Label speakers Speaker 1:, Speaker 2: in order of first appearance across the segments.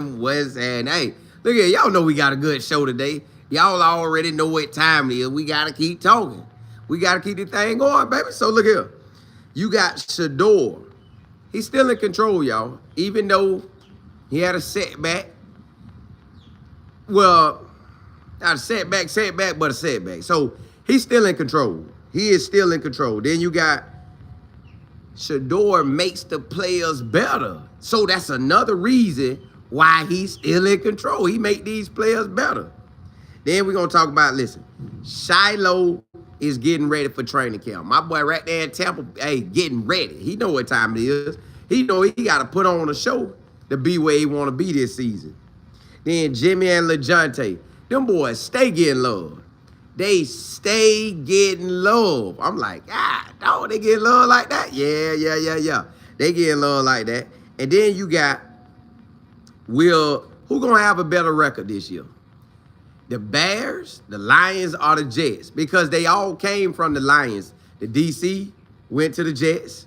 Speaker 1: West and hey, look here, y'all know we got a good show today. Y'all already know what time it is. We gotta keep talking. We gotta keep the thing going, baby. So look here. You got Shedeur. He's still in control, y'all. Even though he had a setback. Well, not a setback, but a setback. So he's still in control. He is still in control. Then you got Shedeur makes the players better. So that's another reason why he's still in control. He make these players better. Then we're going to talk about, listen, Shilo is getting ready for training camp. My boy right there in Tampa, hey, getting ready. He know what time it is. He know he got to put on a show to be where he want to be this season. Then Jimmy and Lajohntay, them boys stay getting love. They stay getting love. I'm like, dog, they get love like that? Yeah. They getting love like that. And then you got, who going to have a better record this year? The Bears, the Lions, or the Jets? Because they all came from the Lions. The DC went to the Jets.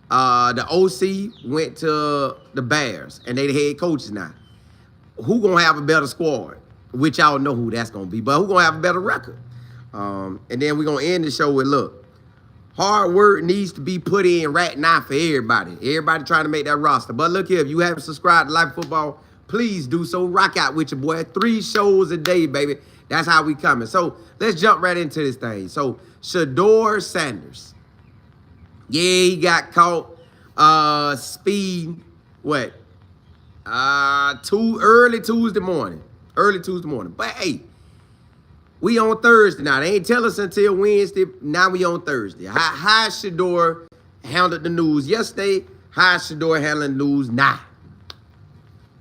Speaker 1: The OC went to the Bears. And they the head coaches now. Who going to have a better squad? Which y'all know who that's going to be. But who going to have a better record? And then we're going to end the show with, look, hard work needs to be put in right now for everybody. Everybody trying to make that roster. But look here, if you haven't subscribed to Life of Football, please do so. Rock out with your boy. 3 shows a day, baby. That's how we coming. So let's jump right into this thing. So Shedeur Sanders. Yeah, he got caught speed, what? Early Tuesday morning. But hey, we on Thursday now. They ain't tell us until Wednesday. Now we on Thursday. How Shedeur handled the news yesterday? How Shedeur handling the news now?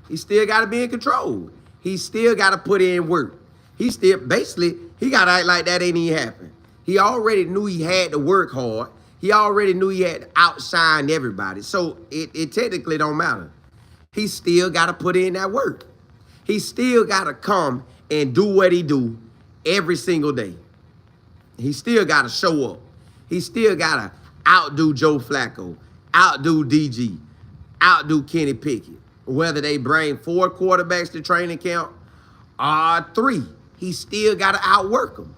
Speaker 1: He still got to be in control. He still got to put in work. He still, basically, he got to act like that ain't even happened. He already knew he had to work hard. He already knew he had to outshine everybody. So it technically don't matter. He still got to put in that work. He still got to come and do what he do every single day. He still got to show up. He still got to outdo Joe Flacco, outdo DG, outdo Kenny Pickett. Whether they bring 4 quarterbacks to training camp or 3, he still got to outwork them.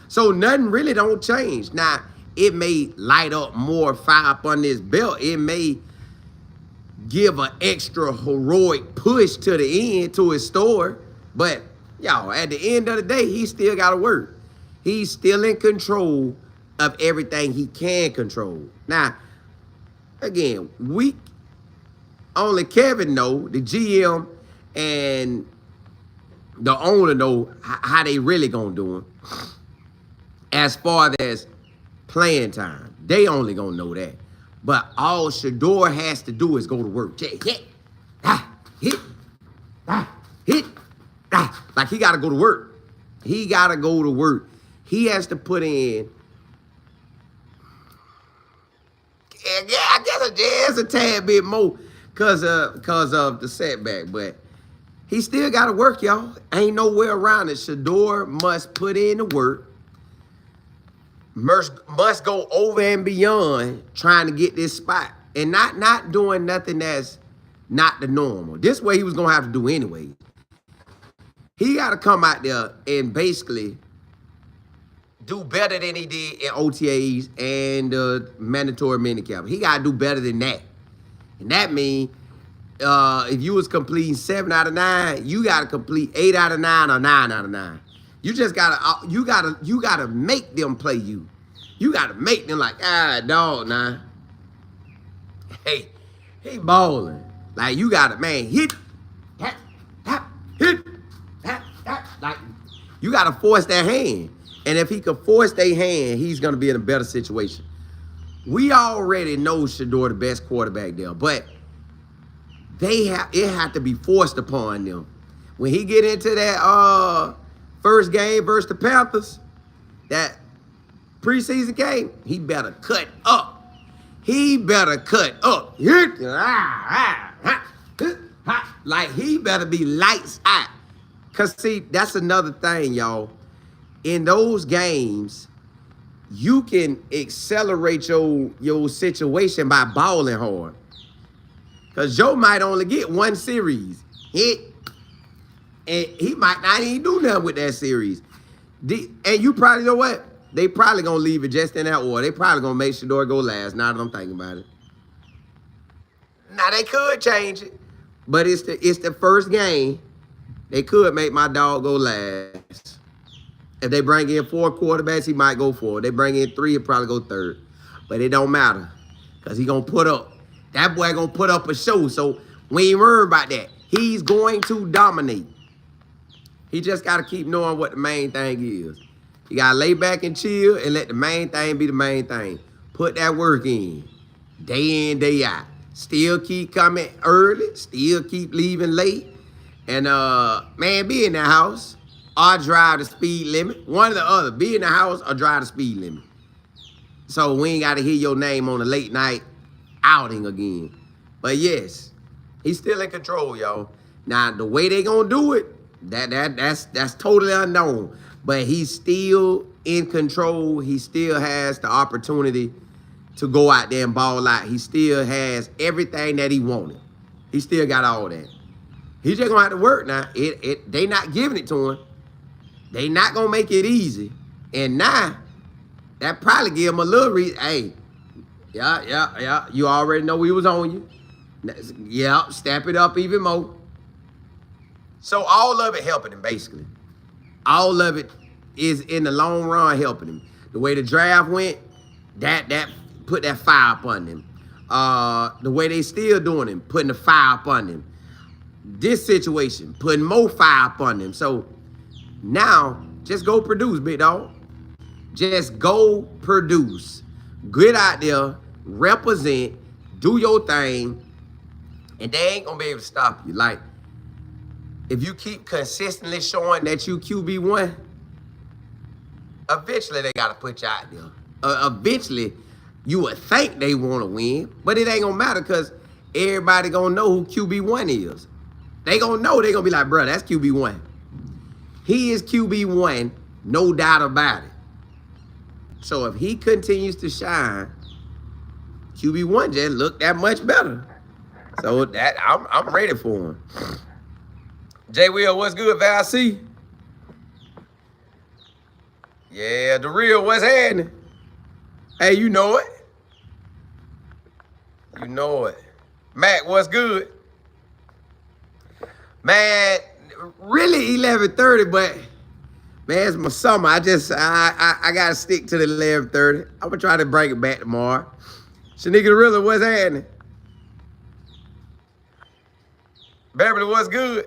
Speaker 1: So nothing really don't change. Now, it may light up more fire up on this belt. It may give an extra heroic push to the end to his store. But, y'all, at the end of the day, he still got to work. He's still in control of everything he can control. Now, again, only Kevin know, the GM and the owner know how they really gonna do it. As far as playing time, they only gonna know that. But all Shedeur has to do is go to work. Hit. Like he gotta go to work. He gotta go to work. He has to put in. Yeah, I guess it's a tad bit more. Cause of the setback, but he still got to work, y'all. Ain't no way around it. Shedeur must put in the work. Must go over and beyond trying to get this spot, and not doing nothing that's not the normal. This way he was gonna have to do anyway. He got to come out there and basically do better than he did in OTAs and mandatory minicamp. He got to do better than that. And that means if you was completing 7 out of 9, you gotta complete 8 out of 9 or 9 out of 9. You just gotta make them play you. You gotta make them like, dog, nah. Hey, he balling. Like you gotta, man, hit, hit, like you gotta force their hand. And if he could force their hand, he's gonna be in a better situation. We already know Shedeur the best quarterback there, but it had to be forced upon them. When he get into that first game versus the Panthers, that preseason game, he better cut up. He better cut up. Like he better be lights out. Cause see, that's another thing, y'all. In those games, you can accelerate your situation by balling hard. Because Joe might only get 1 series. Hit, And he might not even do nothing with that series. And you probably know what? They probably gonna leave it just in that order. They probably gonna make Shedeur go last. Now that I'm thinking about it. Now they could change it, but it's the first game. They could make my dog go last. If they bring in 4 quarterbacks, he might go 4. If they bring in 3, he'll probably go 3rd. But it don't matter, cause he gonna put up. That boy gonna put up a show. So we ain't worried about that. He's going to dominate. He just gotta keep knowing what the main thing is. You gotta lay back and chill and let the main thing be the main thing. Put that work in, day out. Still keep coming early, still keep leaving late. And man, be in the house or drive the speed limit. One or the other. Be in the house or drive the speed limit. So we ain't gotta hear your name on a late night outing again. But yes, he's still in control, y'all. Now the way they gonna do it, that's totally unknown. But he's still in control. He still has the opportunity to go out there and ball out. He still has everything that he wanted. He still got all that. He's just gonna have to work now. They not giving it to him. They not gonna make it easy. And now, that probably give him a little reason. Hey, yeah. You already know we was on you. Yeah, step it up even more. So all of it helping him, basically. All of it is in the long run helping him. The way the draft went, that put that fire up on him. The way they still doing him, putting the fire up on him. This situation, putting more fire up on him. So now, just go produce, big dog. Just go produce. Get out there, represent, do your thing, and they ain't gonna be able to stop you. Like, if you keep consistently showing that you QB1, eventually they gotta put you out there. Eventually, you would think they wanna win, but it ain't gonna matter because everybody gonna know who QB1 is. They gonna know, they gonna be like, bro, that's QB1. He is QB1, no doubt about it. So if he continues to shine, QB1 just look that much better. So that I'm ready for him. J Will, what's good, Val C? Yeah, the real, what's happening? Hey, you know it. You know it. Mac, what's good? Man, really 11:30, but man, it's my summer. I gotta stick to the 11:30. I'm gonna try to bring it back tomorrow. Shanika Gorilla, what's happening? Beverly, what's good?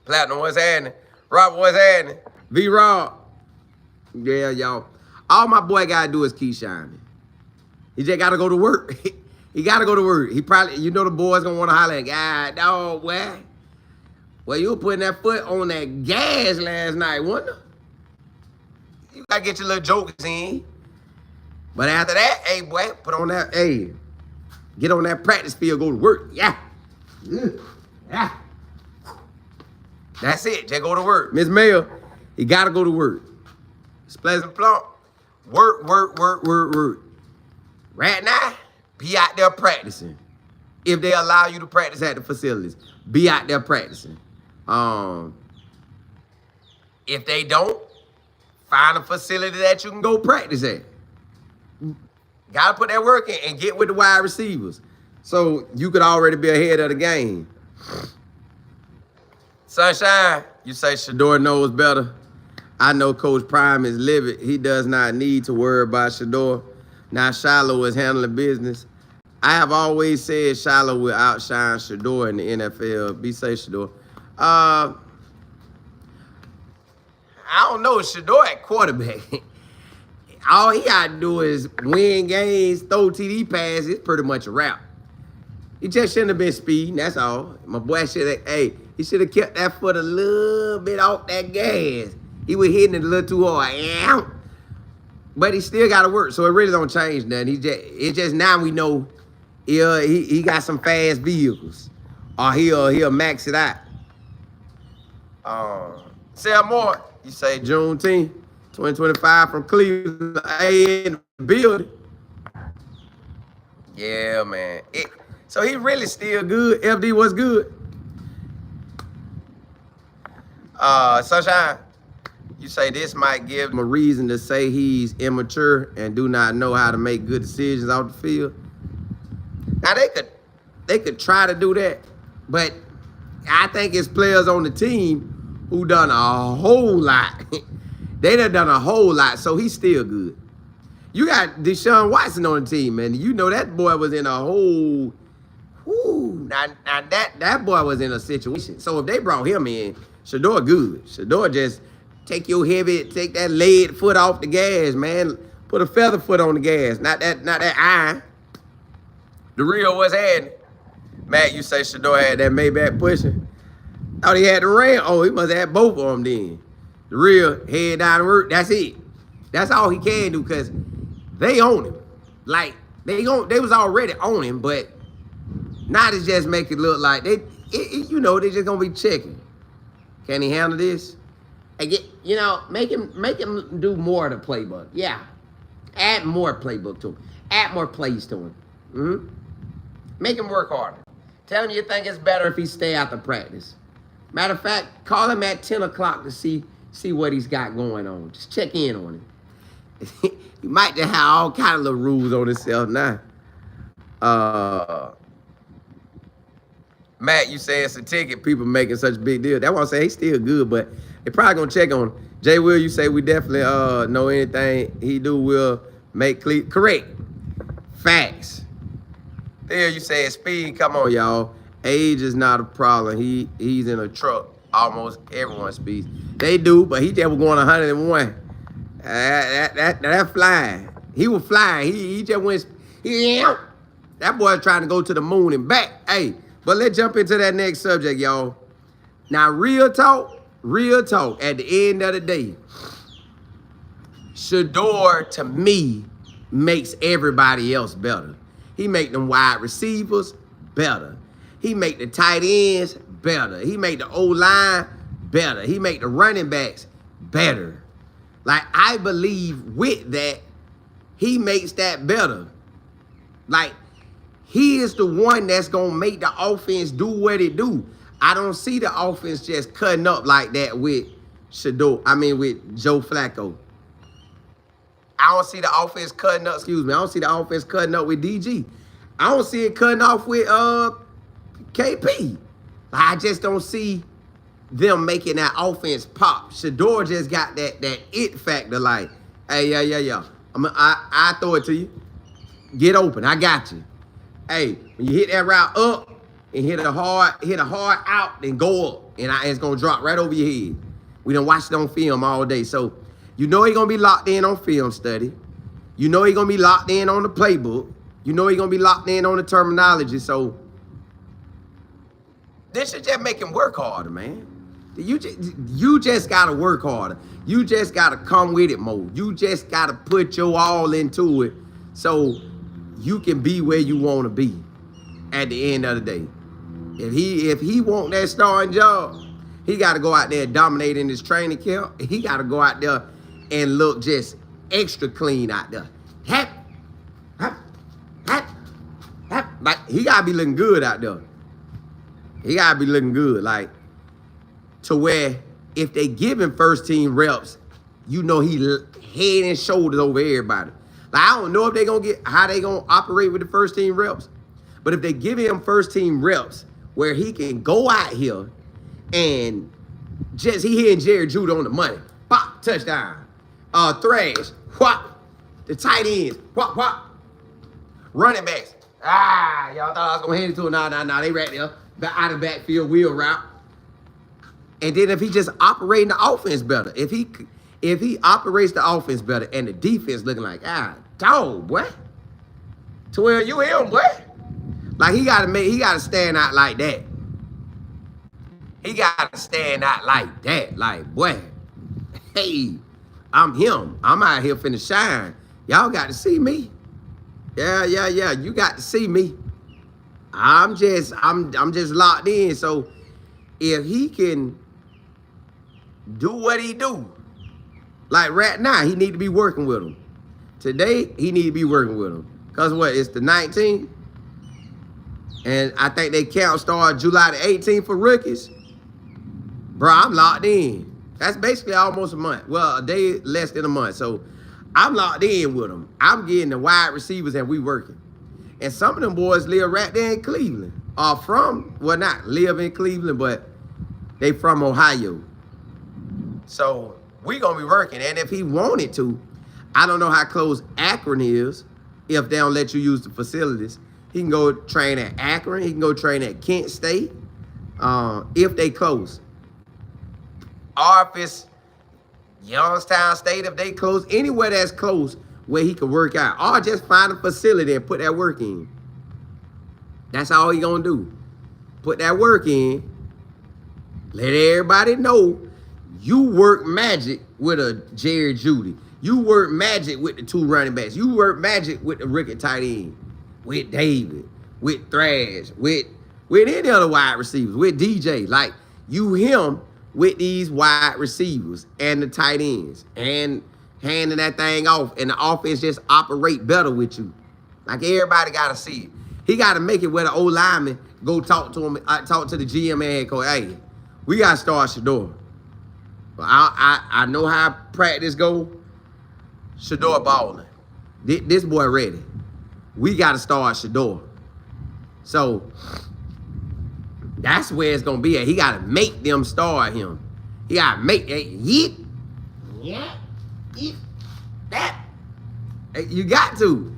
Speaker 1: Platinum, what's happening? Robert, what's happening? V-Rob. Yeah, y'all. All my boy gotta do is keep shining. He just gotta go to work. He gotta go to work. He probably, you know the boys gonna wanna holler at God, dog, boy. Well, you were putting that foot on that gas last night, wasn't it? You gotta get your little jokes in. But after that, hey, boy, put on that, hey, get on that practice field, go to work. Yeah. Yeah. That's it. Just go to work. Miss Mayo, he gotta go to work. It's Pleasant Plump. Work. Right now, be out there practicing. If they allow you to practice at the facilities, be out there practicing. If they don't, find a facility that you can go practice at. Gotta put that work in and get with the wide receivers. So you could already be ahead of the game. Sunshine, you say Shedeur knows better. I know Coach Prime is livid. He does not need to worry about Shedeur. Now Shilo is handling business. I have always said Shilo will outshine Shedeur in the NFL. Be safe, Shedeur. I don't know. Shedeur at quarterback. All he got to do is win games, throw TD passes. It's pretty much a wrap. He just shouldn't have been speeding. That's all. My boy should have, he should have kept that foot a little bit off that gas. He was hitting it a little too hard. But he still got to work, so it really don't change nothing. It's just now we know he got some fast vehicles, or he'll max it out. Sell more. You say Juneteenth, 2025 from Cleveland, in the building. Yeah, man. So he really still good. FD was good. Sunshine, you say this might give him a reason to say he's immature and do not know how to make good decisions off the field. Now they could try to do that, but I think it's players on the team who done a whole lot. They done a whole lot, so he's still good. You got Deshaun Watson on the team, man. You know that boy was in a whole. Now that boy was in a situation. So if they brought him in, Shedeur good. Shedeur just take that lead foot off the gas, man. Put a feather foot on the gas, not that iron. The real was had. Matt, you say Shedeur had that Maybach pushing. Thought he had the ram. Oh, he must have had both of them then. The real head down the road. That's it. That's all he can do because they own him. Like they was already on him, but now they just make it look like they just gonna be checking. Can he handle this? Make him do more of the playbook. Yeah, add more playbook to him. Add more plays to him. Make him work harder. Tell him you think it's better if he stay out the practice. Matter of fact, call him at 10 o'clock to see what he's got going on. Just check in on him. He might just have all kind of little rules on himself now. Matt, you say it's a ticket. People making such a big deal. That's why I say he's still good, but they probably gonna check on him. Jay Will, you say we definitely know anything he do will make clear. Correct. Facts. There you say speed. Come on, y'all. Age is not a problem. He's in a truck. Almost everyone speeds. They do, but he just was going 101. That flying. He was flying. He just went. That boy trying to go to the moon and back. Hey, but let's jump into that next subject, y'all. Now, real talk. At the end of the day, Shedeur to me makes everybody else better. He make them wide receivers better. He make the tight ends better. He make the O-line better. He make the running backs better. Like, I believe with that, he makes that better. Like, he is the one that's going to make the offense do what it do. I don't see the offense just cutting up like that with with Joe Flacco. I don't see the offense cutting up, I don't see the offense cutting up with DG. I don't see it cutting off with KP. I just don't see them making that offense pop. Shedeur just got that it factor, like, hey, yeah. I throw it to you. Get open. I got you. Hey, when you hit that route up and hit a hard out, then go up. And it's going to drop right over your head. We done watched it on film all day. So, you know he's going to be locked in on film study. You know he's going to be locked in on the playbook. You know he's going to be locked in on the terminology. So, this should just make him work harder, man. You just got to work harder. You just got to come with it more. You just got to put your all into it so you can be where you want to be at the end of the day. If he want that starting job, he got to go out there and dominate in his training camp. He got to go out there and look just extra clean out there. Like, he got to be looking good out there. He got to be looking good, like, to where if they give him first team reps, you know he head and shoulders over everybody. Like, I don't know if how they gonna operate with the first team reps, but if they give him first team reps where he can go out here and just he hitting Jerry Judy on the money, pop, touchdown, thrash, whop, the tight ends, whop, whop, running backs. Y'all thought I was gonna hand it to him. Nah, they right there. Out of backfield wheel route. And then if he just operating the offense better, if he operates the offense better and the defense looking like, dog, boy. To where you him, boy. Like, he gotta stand out like that. He gotta stand out like that. Like, boy, hey, I'm him. I'm out here finna shine. Y'all got to see me. Yeah. You got to see me. I'm just locked in. So if he can do what he do, like right now, he need to be working with him. Today, he need to be working with him. Because what, it's the 19th? And I think they count start July the 18th for rookies. Bro, I'm locked in. That's basically almost a month. Well, a day less than a month. So I'm locked in with them. I'm getting the wide receivers and we working. And some of them boys live right there in Cleveland. Are from, well, not live in Cleveland, but they from Ohio. So we gonna be working. And if he wanted to, I don't know how close Akron is if they don't let you use the facilities. He can go train at Akron. He can go train at Kent State if they close. Or if it's Youngstown State, if they close, anywhere that's close where he can work out. Or just find a facility and put that work in. That's all he gonna do. Put that work in. Let everybody know you work magic with a Jerry Jeudy. You work magic with the 2 running backs. You work magic with the rookie tight end. With David. With Thrash. With any other wide receivers. With DJ. Like, you him with these wide receivers and the tight ends. And handing that thing off. And the offense just operate better with you. Like, everybody got to see it. He got to make it where the old lineman go talk to him, talk to the GM and head coach. Hey, we got to start Shedeur. Well, I know how practice go. Shedeur balling. This boy ready. We got to start Shedeur. So that's where it's going to be at. He got to make them start him. He got to make that. That. You got to.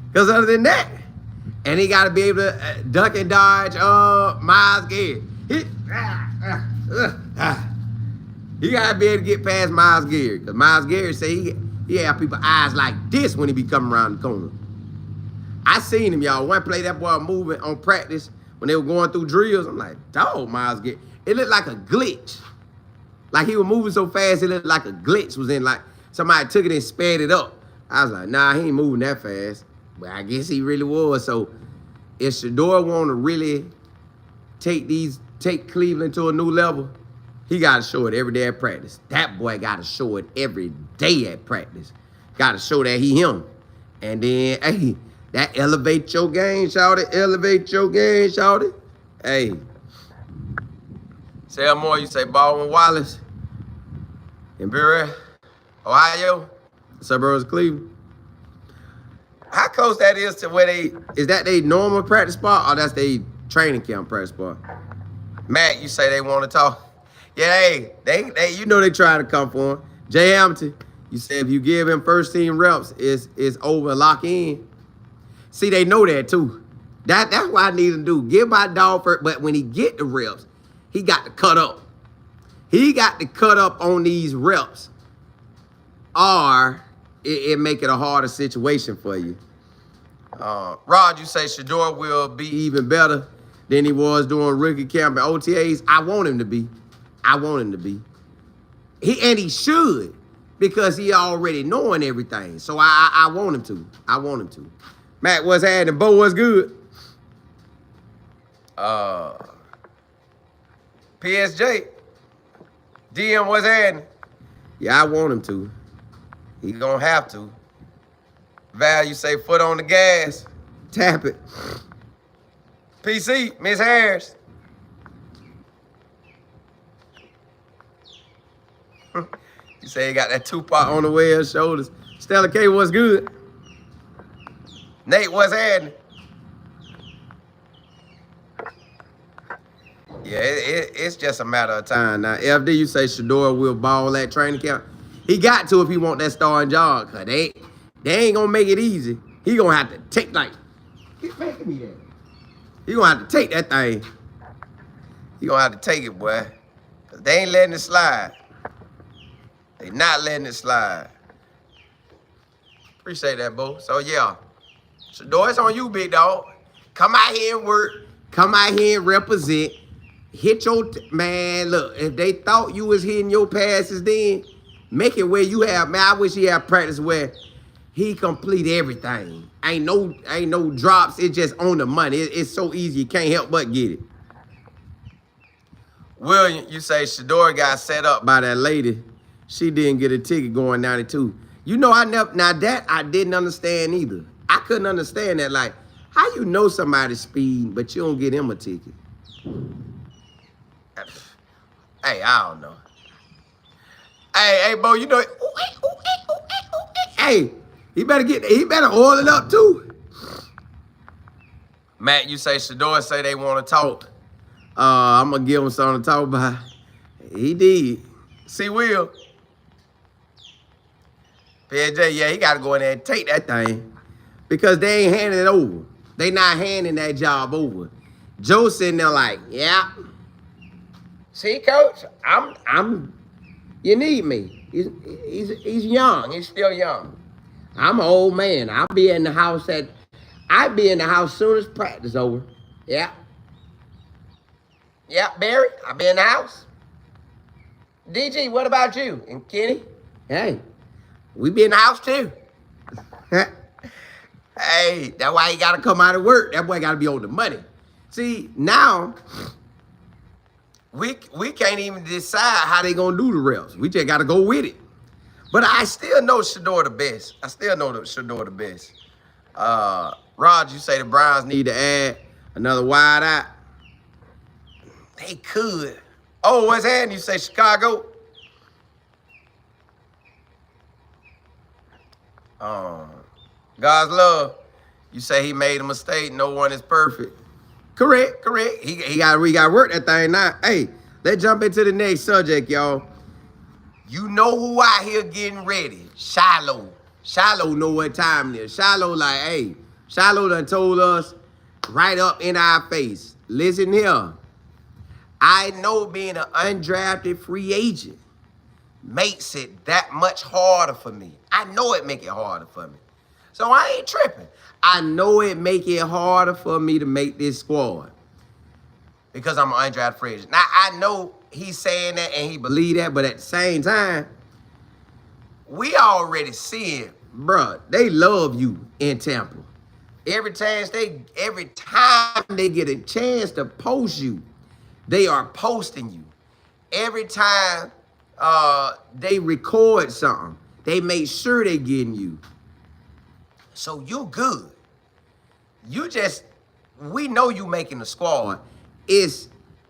Speaker 1: Because other than that, and he got to be able to duck and dodge Myles Garrett. He got to be able to get past Myles Garrett. Because Myles Garrett say he have people's eyes like this when he be coming around the corner. I seen him, y'all. One play that boy moving on practice when they were going through drills. I'm like, dog, Myles Garrett. It looked like a glitch. Like he was moving so fast, it looked like a glitch was in, like somebody took it and sped it up. I was like, nah, he ain't moving that fast. But I guess he really was. So if Shedeur want to really take Cleveland to a new level, he got to show it every day at practice. That boy got to show it every day at practice. Got to show that he him. And then, hey, that elevate your game, shout it. Elevate your game, shout it. Hey. Say more, you say Baldwin Wallace in Berea, Ohio, suburbs of Cleveland. How close that is to where is that they normal practice spot or that's they training camp practice spot? Matt, you say they want to talk. Yeah, hey, they you know they trying to come for him. Jay Hamilton, you say if you give him first team reps, it's over, lock in. See, they know that too. That's what I need to do. Give my dog first, but when he get the reps, he got to cut up. He got to cut up on these reps. Or it make it a harder situation for you. Rod, you say Shedeur will be even better than he was doing rookie camp and OTAs. I want him to be. I want him to be. He should, because he already knowing everything. So I want him to. I want him to. Matt, what's happening? Bo, what's good? PSJ. DM, what's happening? Yeah, I want him to. He gonna have to. Val, you say foot on the gas. Tap it. PC, Miss Harris. You say he got that Tupac on the way of his shoulders. Stella K, what's good? Nate, what's happening? Yeah, it's just a matter of time. Now, FD, you say Shedeur will ball at training camp. He got to if he want that starting job, because they ain't going to make it easy. He going to have to take, like, get back at me there. He going to have to take that thing. He going to have to take it, boy, because they ain't letting it slide. They not letting it slide. Appreciate that, Bo. So, yeah, Shedeur, it's on you, big dog. Come out here and work. Come out here and represent. Hit your, man, look, if they thought you was hitting your passes then, make it where you have, man, I wish he had practice where he complete everything. Ain't no drops, it's just on the money. It's so easy, you can't help but get it. William, you say Shedeur got set up by that lady. She didn't get a ticket going 92. You know, now that I didn't understand either. I couldn't understand that, like, how you know somebody's speed, but you don't get him a ticket? Hey, I don't know. Hey, Bo, you know, hey, he better oil it up too. Matt, you say Shedeur say they want to talk. I'm gonna give him something to talk about. He did. See, Will. PJ, yeah, he got to go in there and take that thing because they ain't handing it over. They not handing that job over. Joe sitting there like, yeah. See, coach, you need me. He's young. He's still young. I'm an old man. I'll be in the house soon as practice over. Yeah. Yeah, Barry, I'll be in the house. DG, what about you? And Kenny? Hey, we be in the house too. Hey, that's why he gotta come out of work. That boy gotta be on the money. See, now we can't even decide how they gonna do the reps. We just gotta go with it. But I still know Shedeur the best. Shedeur the best. Rod, you say the Browns need to add another wide out. They could. Oh, what's happening? You say Chicago? God's love. You say he made a mistake. No one is perfect. Correct. He got to work that thing now. Hey, let's jump into the next subject, y'all. You know who out here getting ready? Shilo. Shilo know what time it is. Shilo like, hey, Shilo done told us right up in our face. Listen here. I know being an undrafted free agent makes it that much harder for me. I know it make it harder for me. So I ain't tripping. I know it make it harder for me to make this squad because I'm an undrafted free agent. Now, I know he's saying that and he believe that, but at the same time, we already seeing, bruh, they love you in Tampa. Every time they get a chance to post you, they are posting you. Every time they record something, they make sure they getting you. So you good. We know you making the squad.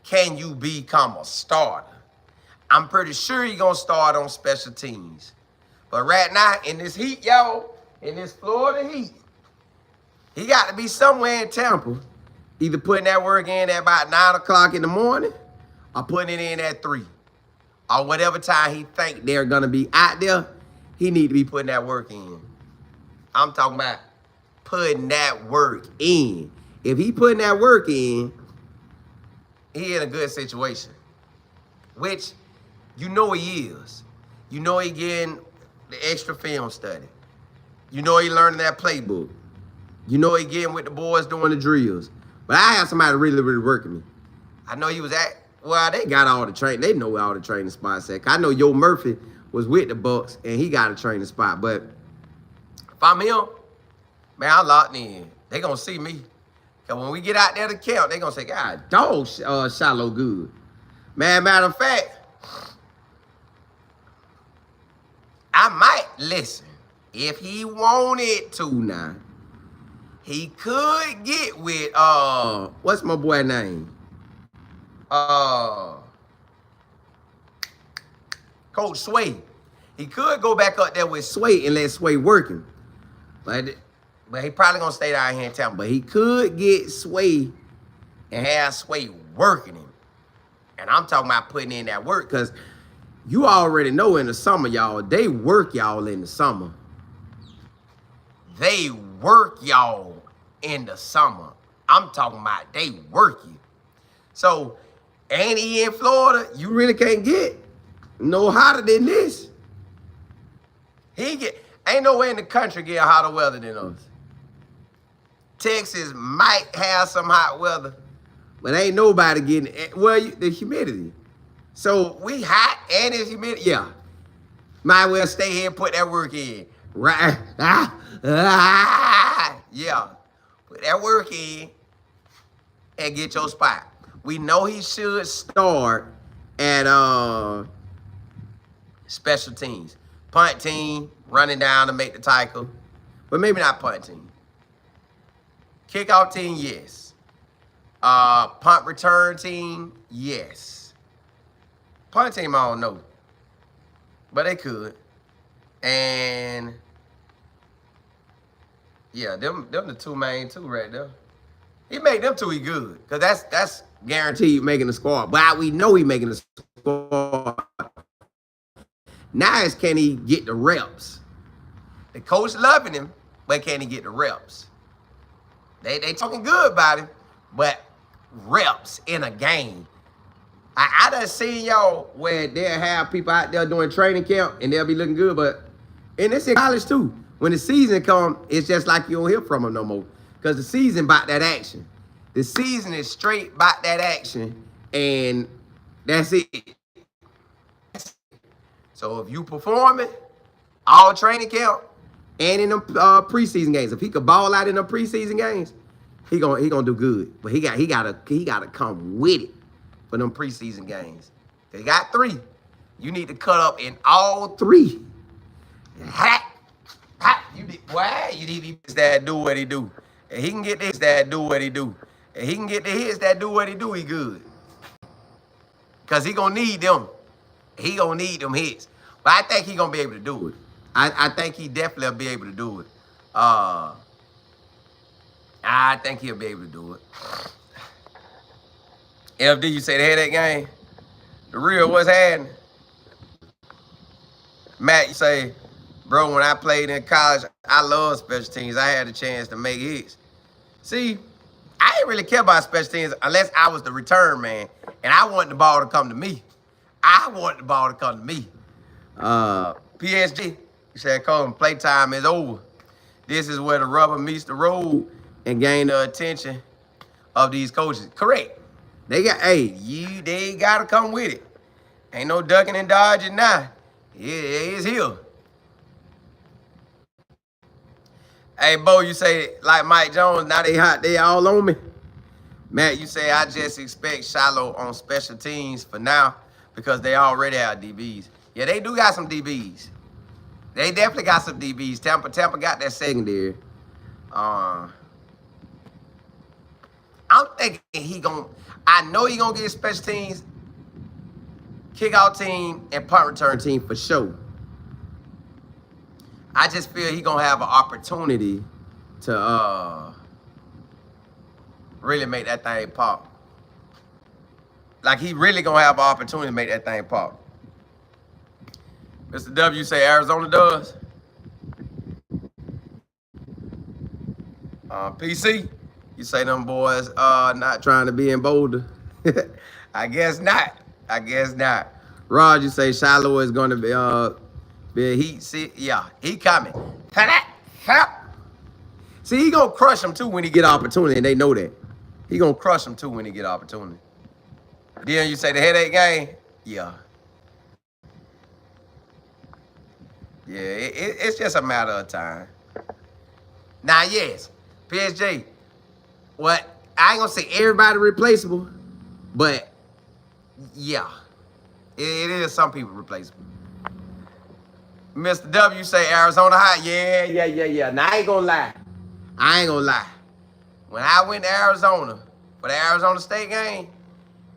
Speaker 1: Can you become a starter? I'm pretty sure you're going to start on special teams. But right now, in this heat, y'all, in this Florida heat, he got to be somewhere in Tampa, either putting that work in at about 9 o'clock in the morning or putting it in at 3. Or whatever time he think they're going to be out there, he need to be putting that work in. I'm talking about putting that work in. If he putting that work in, he in a good situation. Which, you know he is. You know he getting the extra film study. You know he learning that playbook. You know he getting with the boys doing the drills. But I have somebody really working me. I know he was they got all the training. They know where all the training spots at. I know Yo Murphy was with the Bucks and he got a training spot. But if I'm him, man, I'm locked in. They gonna see me. Cause when we get out there to camp, they gonna say, God, dog, Shilo good. Man, matter of fact, I might listen if he wanted to now. He could get with what's my boy name? Coach Sway. He could go back up there with Sway and let Sway work him. But he probably gonna stay down here in Tampa. But he could get Sway and have Sway working him. And I'm talking about putting in that work because you already know in the summer, y'all, they work y'all in the summer. They work y'all in the summer. I'm talking about they work you. So, ain't he in Florida? You really can't get no hotter than this. Ain't nowhere in the country get hotter weather than us. Texas might have some hot weather, but ain't nobody getting the humidity. So we hot and it's humidity. Yeah, might well stay here and put that work in. Right? Yeah, put that work in and get your spot. We know he should start at special teams, punt team, running down to make the tackle, but maybe not punt team. Kickoff team, yes. Punt return team, yes. Punt team, I don't know. But they could. And yeah, them the two main two right there. He made them two, he good. Because that's guaranteed making the squad. But we know he making the squad. Now is can he get the reps? The coach loving him, but can he get the reps? They talking good about him, but reps in a game. I done seen y'all where they'll have people out there doing training camp and they'll be looking good, but and it's in college too. When the season come, it's just like you don't hear from them no more. Because the season about that action. The season is straight about that action, and that's it. So if you performing all training camp and in them preseason games, if he could ball out in them preseason games, he gonna do good. But he gotta come with it for them preseason games. They got 3. You need to cut up in all 3. You need that do what he do. And he can get this that do what he do. And he can get the hits that do what he do, he good. Because he gonna need them. He gonna need them hits. But I think he gonna be able to do it. I think he definitely will be able to do it. I think he'll be able to do it. LD, you say they had that game? The real, what's happening? Matt, you say, bro, when I played in college, I love special teams. I had a chance to make hits. See, I didn't really care about special teams unless I was the return man. And I wanted the ball to come to me. PSG, you said, Colin, playtime is over. This is where the rubber meets the road and gain the attention of these coaches. Correct. They gotta come with it. Ain't no ducking and dodging now. It's here. Hey, Bo, you say, like Mike Jones, now they hot, they all on me. Matt, you say, I just expect Shilo on special teams for now because they already have DBs. Yeah, they do got some DBs. They definitely got some DBs. Tampa got that secondary. I'm thinking I know he gonna get special teams, kickout team, and punt return team for sure. I just feel he gonna have an opportunity to really make that thing pop. Like he really gonna have an opportunity to make that thing pop. Mr. W say Arizona does. PC, you say them boys not trying to be in Boulder. I guess not. Rod, you say Shilo is gonna be a heat. See, yeah, he coming. See, he gonna crush them too when he get opportunity, and they know that. He gonna crush them too when he get opportunity. Then you say the headache game? Yeah. Yeah, it's just a matter of time. Now, yes, PSG, I ain't gonna say everybody replaceable, but yeah, it is some people replaceable. Mr. W say Arizona hot. Yeah. Now, I ain't gonna lie. When I went to Arizona for the Arizona State game,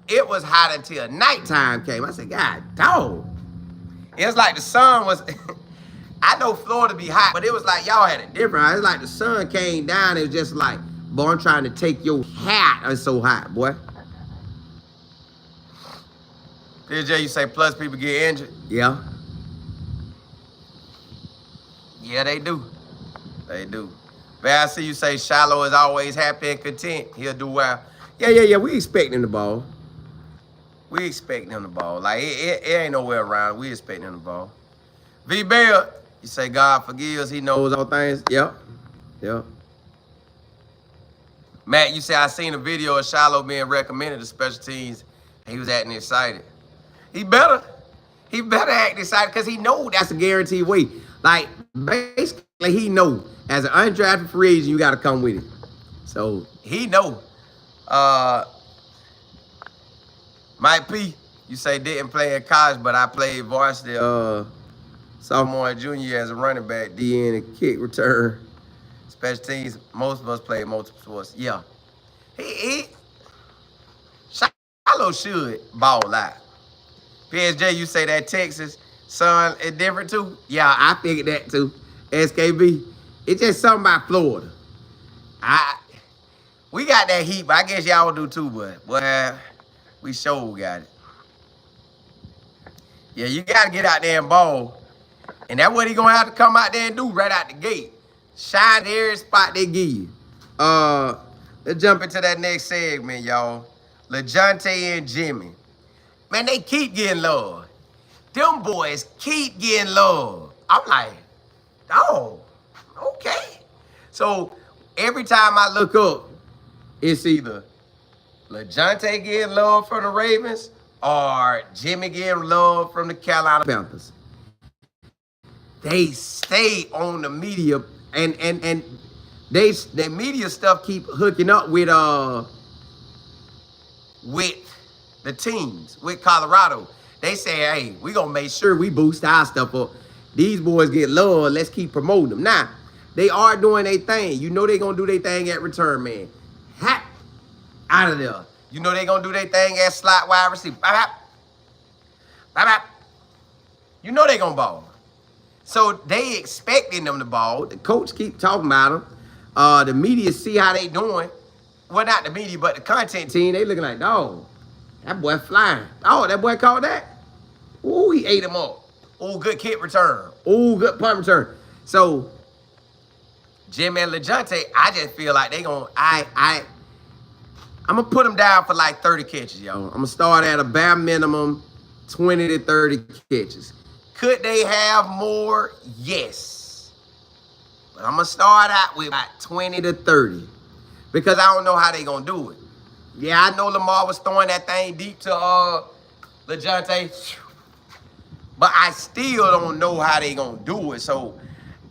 Speaker 1: it was hot until nighttime came. I said, God, dog. It's like the sun was... I know Florida be hot, but it was like y'all had it different. It's like the sun came down. It was just like, boy, I'm trying to take your hat. It's so hot, boy. PJ, you say plus people get injured? Yeah. Yeah, they do. But I see you say Shilo is always happy and content. He'll do well. Yeah. We expect him the ball. Like, it ain't nowhere around. We expect him the ball. V. Bell, you say God forgives. He knows all things. Yep. Matt, you say I seen a video of Shilo being recommended to special teams. And he was acting excited. He better act excited because he know that's a guaranteed way. Like, basically, he know as an undrafted free agent, you got to come with it. So, he know. Mike P, you say didn't play in college, but I played varsity sophomore and junior year as a running back, DN, and kick return. Special teams, most of us play multiple sports. Yeah. Shilo should ball out. PSJ, you say that Texas sun is different too? Yeah, I figured that too. SKB. It's just something about Florida. We got that heat, but I guess y'all do too, but well, we sure got it. Yeah, you gotta get out there and ball. And that's what he gonna have to come out there and do right out the gate. Shine every spot they give you. Let's jump into that next segment, y'all. Lajohntay and Jimmy. Man, they keep getting love. Them boys keep getting love. I'm like, oh, okay. So every time I look up, it's either Lajohntay getting love from the Ravens or Jimmy getting love from the Carolina Panthers. They stay on the media and their media stuff keep hooking up with the teams, with Colorado. They say, hey, we gonna make sure we boost our stuff up. These boys get love, let's keep promoting them. Now, they are doing their thing. You know they gonna do their thing at return, man. Hop out of there. You know they gonna do their thing at slot wide receiver. Bop, bop. Bop, bop. You know they gonna ball. So they expecting them to ball. The coach keep talking about them. The media see how they doing. Well, not the media, but the content team. They looking like, dog, that boy flying. Oh, that boy caught that. Ooh, he ate him up. Ooh, good kick return. Ooh, good punt return. So Jimmy and Lajohntay, I just feel like they gonna, I'm gonna put them down for like 30 catches, y'all. I'm gonna start at a bare minimum 20 to 30 catches. Could they have more? Yes. But I'm gonna start out with about 20 to 30 because I don't know how they gonna do it. Yeah, I know Lamar was throwing that thing deep to Lajohntay, but I still don't know how they gonna do it. So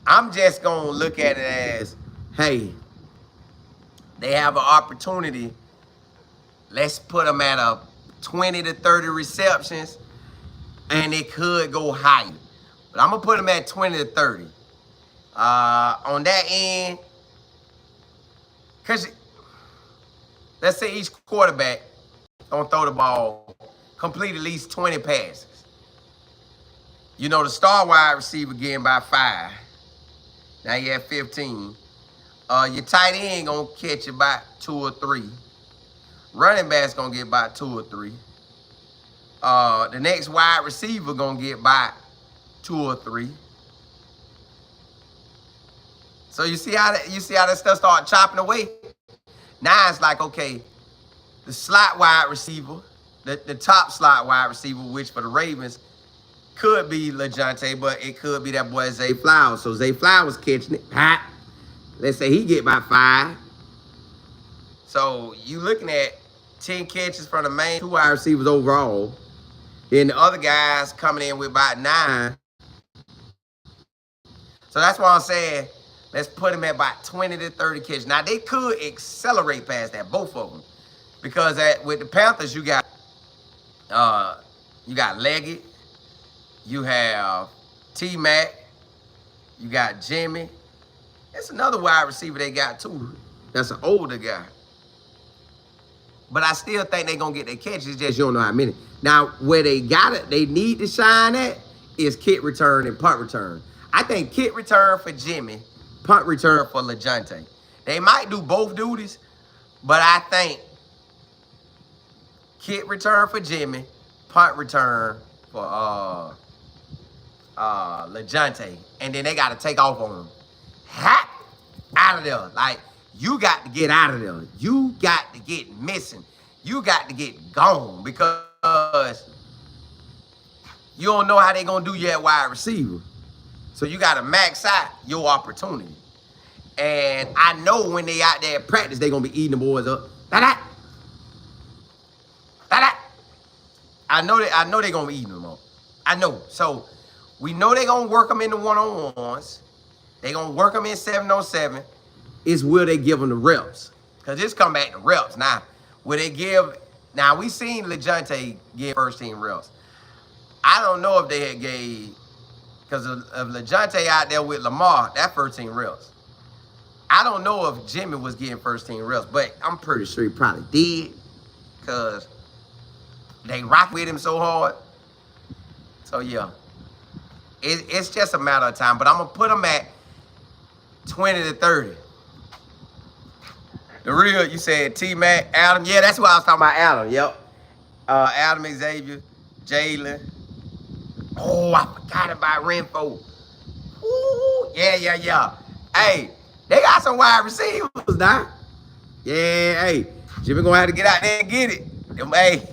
Speaker 1: I'm just gonna look at it as, hey, they have an opportunity. Let's put them at a 20 to 30 receptions, and it could go higher. But I'm gonna put them at 20 to 30. On that end, because let's say each quarterback don't throw the ball, complete at least 20 passes. You know, the star wide receiver getting by 5. Now you have 15. Your tight end gonna catch about 2 or 3. Running back's gonna get about 2 or 3. The next wide receiver gonna get by 2 or 3. So you see how that stuff start chopping away? Now it's like, okay, the slot wide receiver, the top slot wide receiver, which for the Ravens could be Lajohntay, but it could be that boy Zay Flowers. So Zay Flowers catching it. Hot. Let's say he get by 5. So you looking at 10 catches from the main 2 wide receivers overall. Then the other guys coming in with about 9. So that's why I'm saying, let's put them at about 20 to 30 catches. Now, they could accelerate past that, both of them. Because with the Panthers, you got Leggett, you have T-Mac, you got Jimmy. That's another wide receiver they got, too. That's an older guy. But I still think they're going to get their catches, just you don't know how many. Now, where they got it, they need to shine at is kick return and punt return. I think kick return for Jimmy, punt return for Lajohntay. They might do both duties, but I think kick return for Jimmy, punt return for Lajohntay. And then they got to take off on him. Hop out of there. Like, you got to get out of there. You got to get missing. You got to get gone because you don't know how they're going to do you at wide receiver. So you got to max out your opportunity. And I know when they out there at practice, they're going to be eating the boys up. Da-da. Da-da. I know they're going to be eating them up. I know. So we know they're going to work them in the one-on-ones. They're going to work them in 7-on-7. Is will they give them the reps? Because this come back to reps. Now, will they give... Now, we seen Lajohntay give first-team reps. I don't know if they had gave... Because of Lajohntay out there with Lamar, that first-team reps. I don't know if Jimmy was getting first-team reps, but I'm pretty sure he probably did. Because they rock with him so hard. So, yeah. It's just a matter of time. But I'm going to put them at 20 to 30. The real, you said T-Mac, Adam. Yeah, that's what I was talking about, Adam. Yep. Adam, Xavier, Jalen. Oh, I forgot about Renfro. Ooh, yeah. Hey, they got some wide receivers now. Yeah, hey. Jimmy gonna have to get out there and get it. Hey,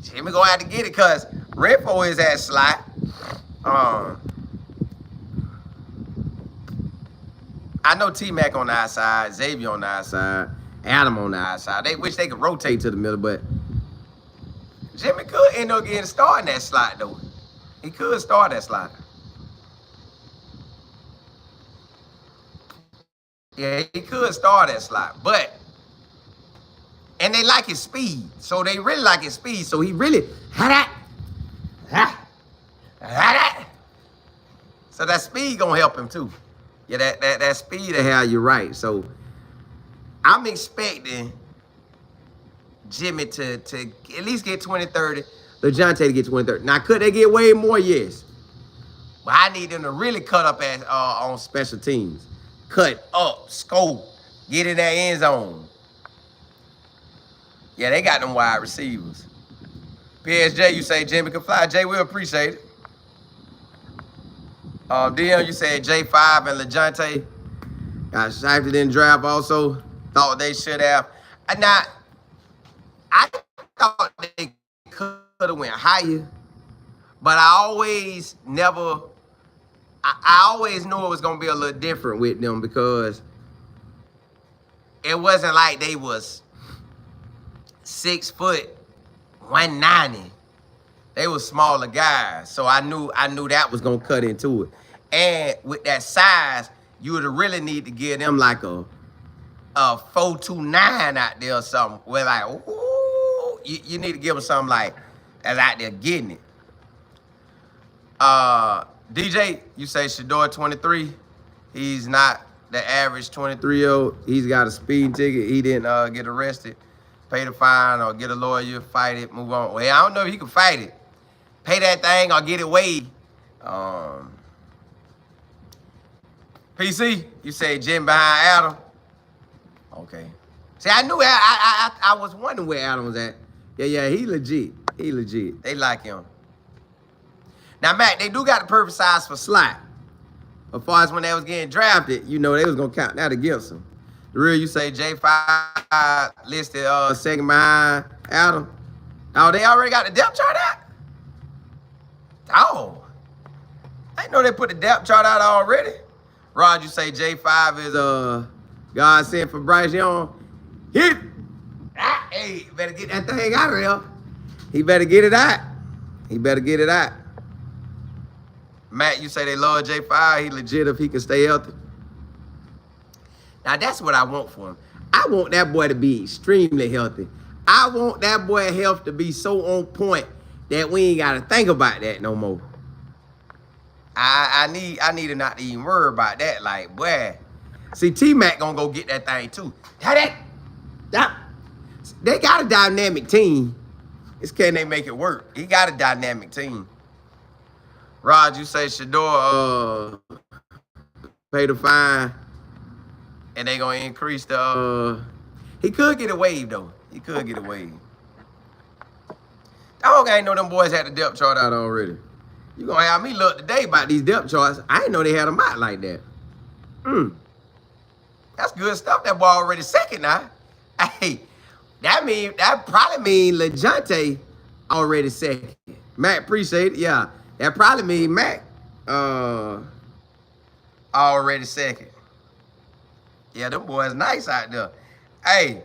Speaker 1: Jimmy gonna have to get it because Renfro is at slot. I know T-Mac on the outside, Xavier on the outside, Adam on the outside. They wish they could rotate to the middle, but Jimmy could end up getting started in that slot, though. He could start that slot. Yeah, he could start that slot, but and they like his speed, so they really like his speed. So he really so that speed gonna help him too. Yeah, that speed of how you're right. So I'm expecting Jimmy to at least get 20-30. Lajohntay to get 20-30. Now, could they get way more? Yes. But I need them to really cut up at on special teams. Cut up, scope, get in that end zone. Yeah, they got them wide receivers. PSJ, you say Jimmy can fly. Jay, we appreciate it. DM, you said J5 and Lajohntay got shafted in draft also. Thought they should have. Now, I thought they could have went higher, but I always knew it was going to be a little different with them because it wasn't like they was 6 foot, 190. They were smaller guys, so I knew that was going to cut into it. And with that size, you would really need to give them like a 429 out there or something. Where like, ooh, you need to give them something like that's out there getting it. DJ, you say Shedeur 23. He's not the average 23-year-old. He's got a speeding ticket. He didn't get arrested, pay the fine, or get a lawyer, fight it, move on. Well, I don't know if he can fight it. Pay that thing or get it waived. PC, you say Jim behind Adam. Okay. See, I knew I was wondering where Adam was at. Yeah, he legit. He legit. They like him. Now, Mac, they do got the perfect size for slot. As far as when they was getting drafted, you know, they was going to count that against them. The real, you say J5 listed second behind Adam. Oh, they already got the depth chart out? Oh. I didn't know they put the depth chart out already. Rod, you say J5 is God sent for Bryce Young. Hit. Hey, better get that thing out of there. He better get it out. He better get it out. Matt, you say they love J5. He legit if he can stay healthy. Now, that's what I want for him. I want that boy to be extremely healthy. I want that boy health to be so on point that we ain't got to think about that no more. I need to not even worry about that. Like, boy. See, T-Mac gonna go get that thing, too. They got a dynamic team. It's can they make it work. He got a dynamic team. Rod, you say Shedeur pay the fine. And they gonna increase the he could get a wave though. He could get a wave. I ain't know them boys had the depth chart out already. You gonna have me look today about these depth charts. I didn't know they had them out like that. That's good stuff. That boy already second now. Hey, that probably mean Lajohntay already second. Mac, appreciate it. Yeah. That probably mean Mac already second. Yeah, them boys nice out there. Hey,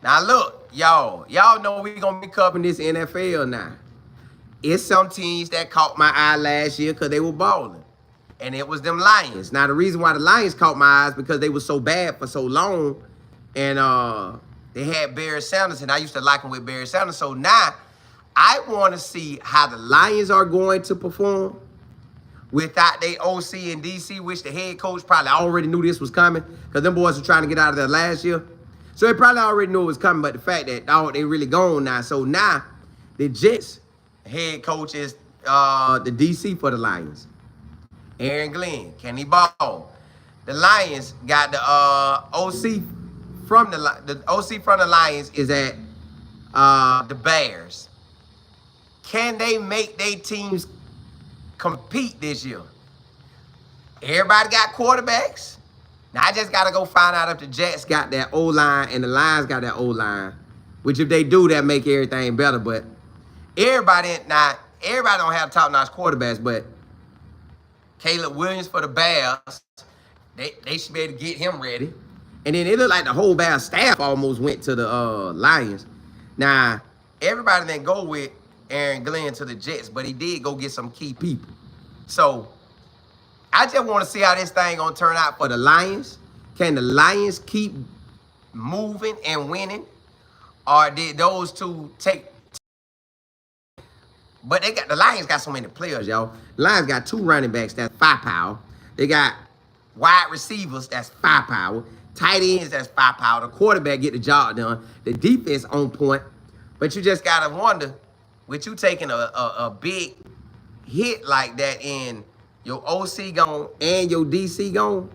Speaker 1: now look, y'all know we gonna be covering this NFL now. It's some teams that caught my eye last year because they were balling. And it was them Lions. Now, the reason why the Lions caught my eyes because they were so bad for so long. And they had Barry Sanders, and I used to like him with Barry Sanders. So now, I want to see how the Lions are going to perform without their OC and DC, which the head coach probably already knew this was coming because them boys were trying to get out of there last year. So they probably already knew it was coming, but the fact that, they really gone now. So now, the Jets head coach is the DC for the Lions. Aaron Glenn, can he ball? The Lions got the OC from the OC from the Lions is at the Bears. Can they make their teams compete this year? Everybody got quarterbacks. Now I just gotta go find out if the Jets got that O-line and the Lions got that O-line. Which if they do, that make everything better. But everybody don't have top-notch quarterbacks, but Caleb Williams for the Bears, they should be able to get him ready. And then it looked like the whole Bears staff almost went to the Lions. Now, everybody didn't go with Aaron Glenn to the Jets, but he did go get some key people. So, I just want to see how this thing gonna turn out for the Lions. Can the Lions keep moving and winning? Or did those two take? But the Lions got so many players, y'all. The Lions got 2 running backs, that's firepower. They got wide receivers, that's firepower. Tight ends, that's firepower. The quarterback get the job done. The defense on point. But you just gotta wonder, with you taking a big hit like that in your OC gone and your DC gone,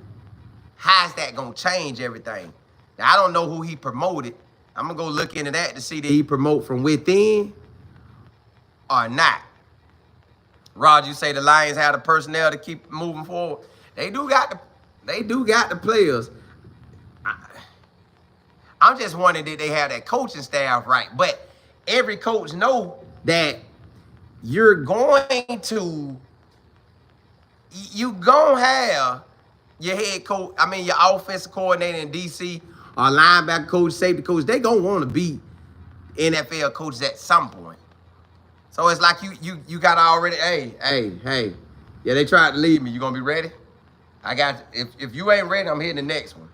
Speaker 1: how's that gonna change everything? Now, I don't know who he promoted. I'm gonna go look into that to see that he promote from within or not. Roger, you say the Lions have the personnel to keep moving forward. They do got the players. I'm just wondering, did they have that coaching staff right? But every coach know that you're going to have your head coach, your offensive coordinator in DC, or linebacker coach, safety coach. They gonna want to be NFL coaches at some point. So it's like you got already, hey. Yeah, they tried to leave me. You gonna be ready? I got, if you ain't ready, I'm hitting the next one.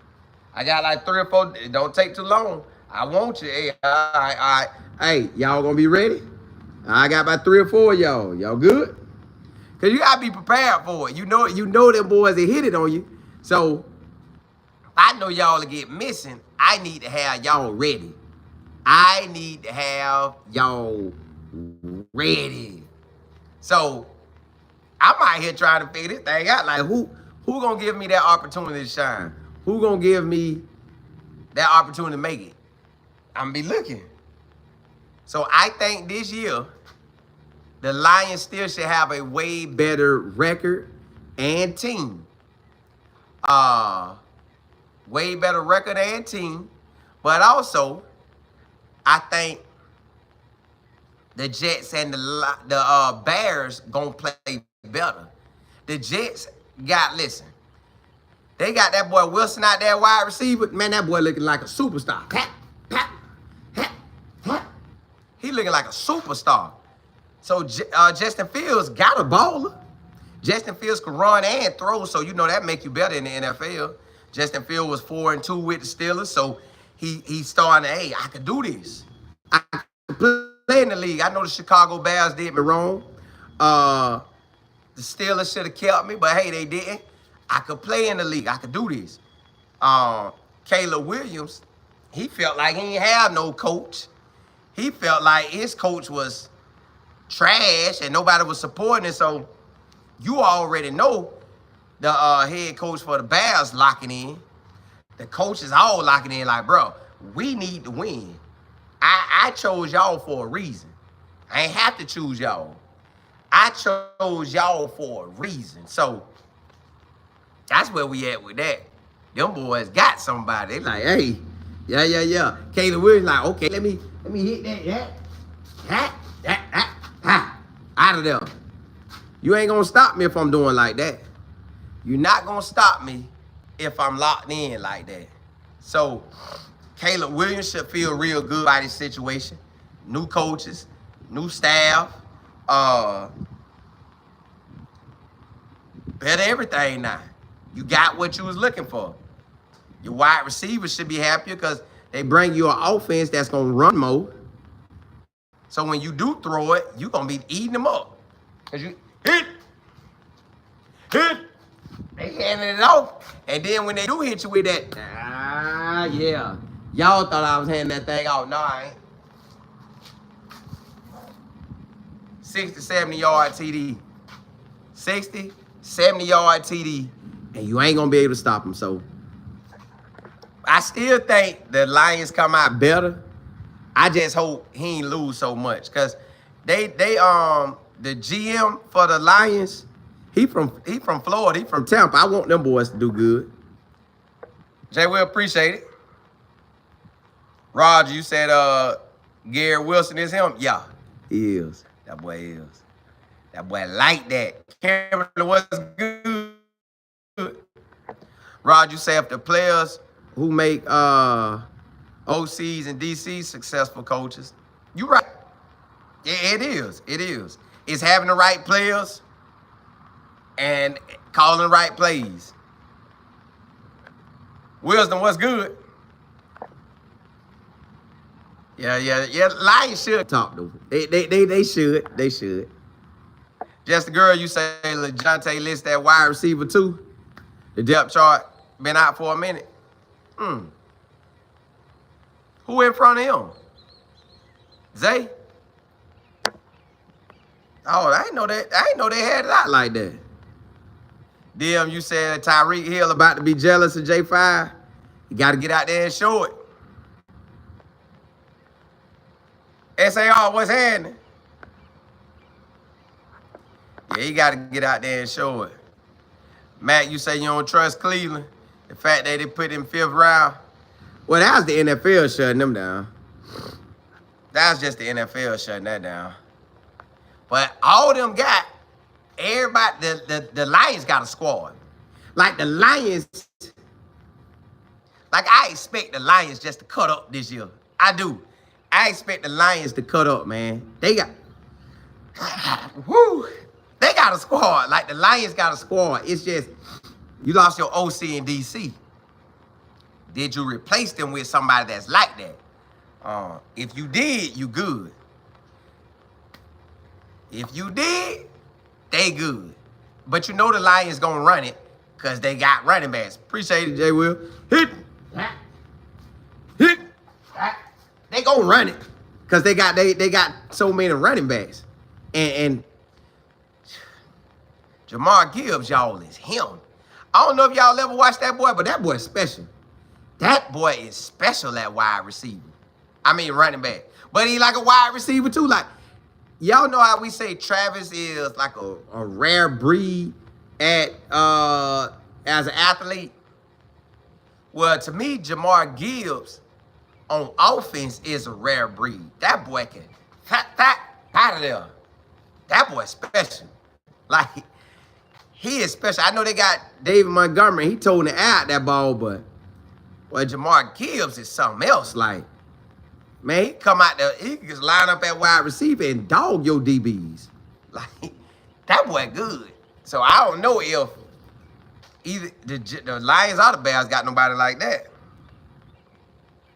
Speaker 1: I got like 3 or 4, it don't take too long. I want you. Hey, all right. Hey, y'all gonna be ready? I got about 3 or 4 of y'all. Y'all good? Cause you gotta be prepared for it. You know them boys that hit it on you. So I know y'all will get missing. I need to have y'all ready. I need to have y'all ready. So I'm out here trying to figure this thing out. Like who gonna give me that opportunity to shine? Who gonna give me that opportunity to make it? I'm gonna be looking. So I think this year, the Lions still should have a way better record and team. Way better record and team. But also, I think the Jets and the Bears gonna play better. The Jets listen, they got that boy Wilson out there, wide receiver. Man, that boy looking like a superstar. He looking like a superstar. So Justin Fields got a baller. Justin Fields can run and throw, so you know that make you better in the NFL. Justin Fields was 4-2 with the Steelers, so he's starting to, hey, I can do this. I can play in the league. I know the Chicago Bears did me wrong. The Steelers should have kept me, but hey, they didn't. I could play in the league. I could do this. Caleb Williams, he felt like he ain't have no coach. He felt like his coach was trash and nobody was supporting it. So you already know the head coach for the Bears locking in. The coaches all locking in like, bro, we need to win. I chose y'all for a reason. I ain't have to choose y'all. I chose y'all for a reason. So that's where we at with that. Them boys got somebody. They like, hey, yeah. Caleb Williams like, okay, let me hit that. Out of there. You ain't gonna stop me if I'm doing like that. You're not gonna stop me if I'm locked in like that. So Caleb Williams should feel real good about this situation. New coaches, new staff, better everything now. You got what you was looking for. Your wide receivers should be happier because they bring you an offense that's gonna run more. So when you do throw it, you're gonna be eating them up. Cause you hit, they handing it off. And then when they do hit you with that, yeah. Y'all thought I was handing that thing off. No, I ain't. 60, 70-yard TD. 60, 70-yard TD, and you ain't gonna be able to stop him. So I still think the Lions come out better. I just hope he ain't lose so much, cause the GM for the Lions, he from Florida, he from Tampa. I want them boys to do good. Jay, we appreciate it. Roger, you said Gary Wilson is him? Yeah, he is. That boy is. That boy like that. Cameron was good. Roger, you say if the players who make OCs and DCs successful coaches, you right. It is. It is. It's having the right players and calling the right plays. Wisdom, what's good? Yeah. Lions should talk though. They should. They should. Just the girl, you say LaJohntay listed that wide receiver too. The depth chart been out for a minute. Who in front of him? Zay? Oh, I didn't know that. I didn't know they had it out like that. DM, you said Tyreek Hill about to be jealous of J5. You got to get out there and show it. SAR, what's happening? Yeah, you got to get out there and show it. Matt, you say you don't trust Cleveland. The fact that they put him 5th round. Well, that was the NFL shutting them down. That was just the NFL shutting that down. But all of them got, everybody, the Lions got a squad. Like the Lions, like I expect the Lions just to cut up this year. I do. I expect the Lions to cut up, man. They got, they got a squad. Like the Lions got a squad. It's just, you lost your OC and DC. Did you replace them with somebody that's like that? If you did, you good. If you did, they good. But you know the Lions gonna run it because they got running backs. Appreciate it, Jay Will. Hit. They gonna run it because they got so many running backs. And Jamar Gibbs, y'all, is him. I don't know if y'all ever watched that boy, but that boy is special. That boy is special at wide receiver. I mean running back. But he like a wide receiver too. Like, y'all know how we say Travis is like a rare breed at as an athlete? Well, to me, Jamar Gibbs on offense is a rare breed. That boy can out of there. That boy special. Like, he is special. I know they got David Montgomery. He told the out that ball, but well, Jamar Gibbs is something else. Like, man, he come out there, he can just line up at wide receiver and dog your DBs. Like, that boy good. So I don't know if either the Lions or the Bears got nobody like that.